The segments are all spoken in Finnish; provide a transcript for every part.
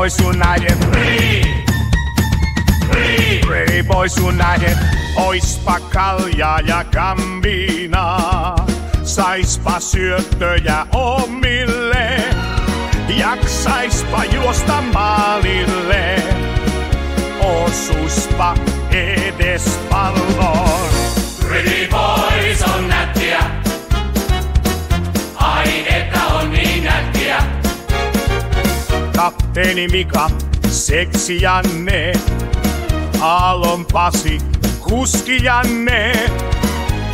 Boys United. Pretty Boys United. Oispa kaljaa ja gambinaa. Saispa syöttöjä omille. Jaksaispa juosta maalille. Osuispa edes palloon. Pretty Boys on nättiä. Ai että on niin nättiä. Kapteeni Mika, seksi Janne. Aallon Pasi, kuski Janne.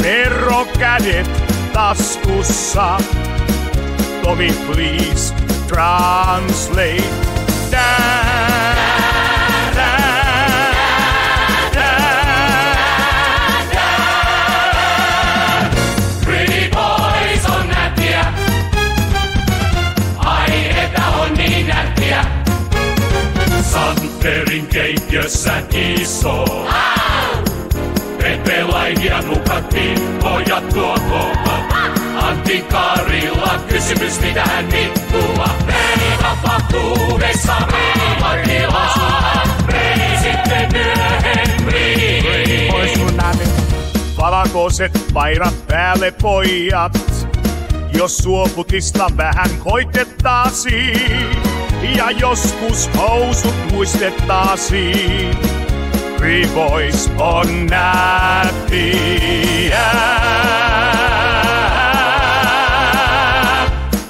Verokädet taskussa. Tomi, please translate. Pretty Boys on nättiä. Ai että on niin nättiä. Santerin keittiössä iso. Pepe Lainia nukattiin, pojat tuoko. Antti Kaarilla kysymys, mitä hän vittua. Meni tapahtuudessa, meni vankilaan. Meni sitten myöhemmin. Valkoiset paidat päälle pojat. Jos suoputista vähän koitettaisiin. Ja joskus housut muistettaisiin. Pretty Boys on nättiä.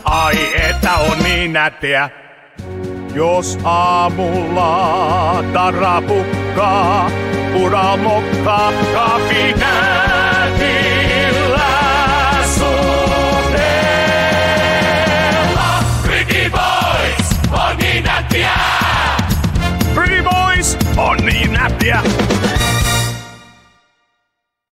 Ai että on niin nättiä. Jos aamulla tarapukkaa, uralmokkaa, kafinäätillä suhteella. Pretty Boys on niin nättiä. Pretty Boys on niin nättiä.